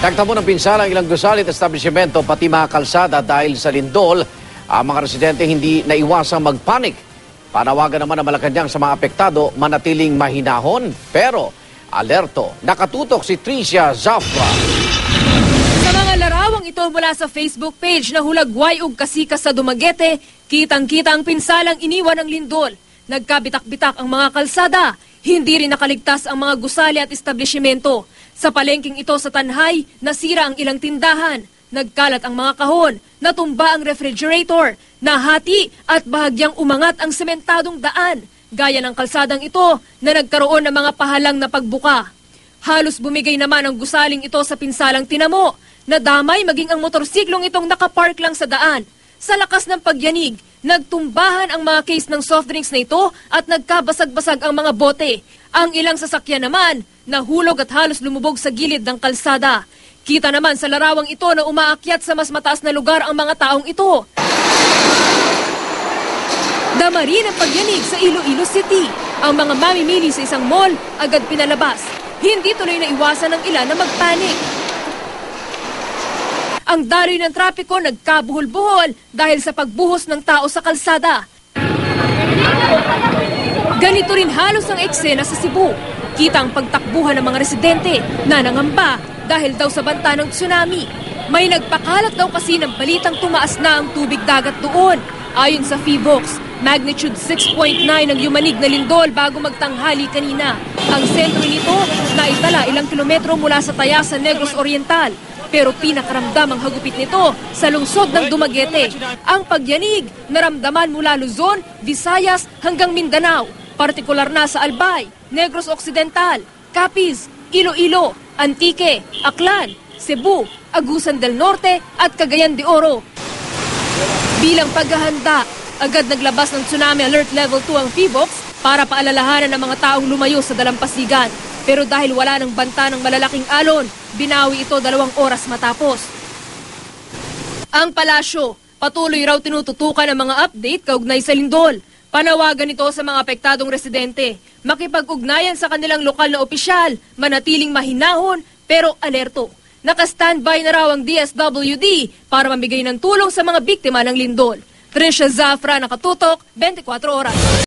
Nagtamo ng pinsala ang ilang gusali at establishmento pati mga kalsada dahil sa lindol. Ang mga residente hindi naiwasang magpanik. Panawagan naman ng Malacanang sa mga apektado manatiling mahinahon pero alerto. Nakatutok si Tricia Zafra. Sa mga larawang ito mula sa Facebook page na Hulagway ug Kasikas sa Dumaguete, kitang-kita ang pinsalang iniwan ng lindol. Nagkabitak-bitak ang mga kalsada. Hindi rin nakaligtas ang mga gusali at establishmento. Sa palengking ito sa Tanhay, nasira ang ilang tindahan. Nagkalat ang mga kahon, natumba ang refrigerator, nahati at bahagyang umangat ang sementadong daan, gaya ng kalsadang ito na nagkaroon ng mga pahalang na pagbuka. Halos bumigay naman ang gusaling ito sa pinsalang tinamo, nadamay maging ang motorsiklong itong nakapark lang sa daan. Sa lakas ng pagyanig, nagtumbahan ang mga case ng soft drinks na ito at nagkabasag-basag ang mga bote. Ang ilang sasakyan naman, nahulog at halos lumubog sa gilid ng kalsada. Kita naman sa larawang ito na umaakyat sa mas mataas na lugar ang mga taong ito. Dama rin ang pagyanig sa Iloilo City. Ang mga mamimili sa isang mall agad pinalabas. Hindi tuloy na iwasan ng ilan na magpanik. Ang daloy ng trapiko nagkabuhol-buhol dahil sa pagbuhos ng tao sa kalsada. Ganito rin halos ang eksena sa Cebu. Kita ang pagtakbuhan ng mga residente na nangamba dahil daw sa banta ng tsunami. May nagpakalat daw kasi ng balitang tumaas na ang tubig dagat doon. Ayon sa PHIVOX, magnitude 6.9 ang yumanig na lindol bago magtanghali kanina. Ang sentro nito naitala ilang kilometro mula sa Tayasan, Negros Oriental. Pero pinakaramdam ang hagupit nito sa lungsod ng Dumaguete. Ang pagyanig naramdaman mula Luzon, Visayas hanggang Mindanao. Partikular na sa Albay, Negros Occidental, Capiz, Iloilo, Antique, Aklan, Cebu, Agusan del Norte at Cagayan de Oro. Bilang paghahanda, agad naglabas ng Tsunami Alert Level 2 ang PHIVOX para paalalahanan ng mga taong lumayo sa dalampasigan. Pero dahil wala ng banta ng malalaking alon, binawi ito 2 oras matapos. Ang palasyo, patuloy raw tinututukan ang mga update kaugnay sa lindol. Panawagan ito sa mga apektadong residente, makipag-ugnayan sa kanilang lokal na opisyal, manatiling mahinahon pero alerto. Naka-standby na raw ang DSWD para mamigay ng tulong sa mga biktima ng lindol. Tricia Zafra, Nakatutok, 24 Oras.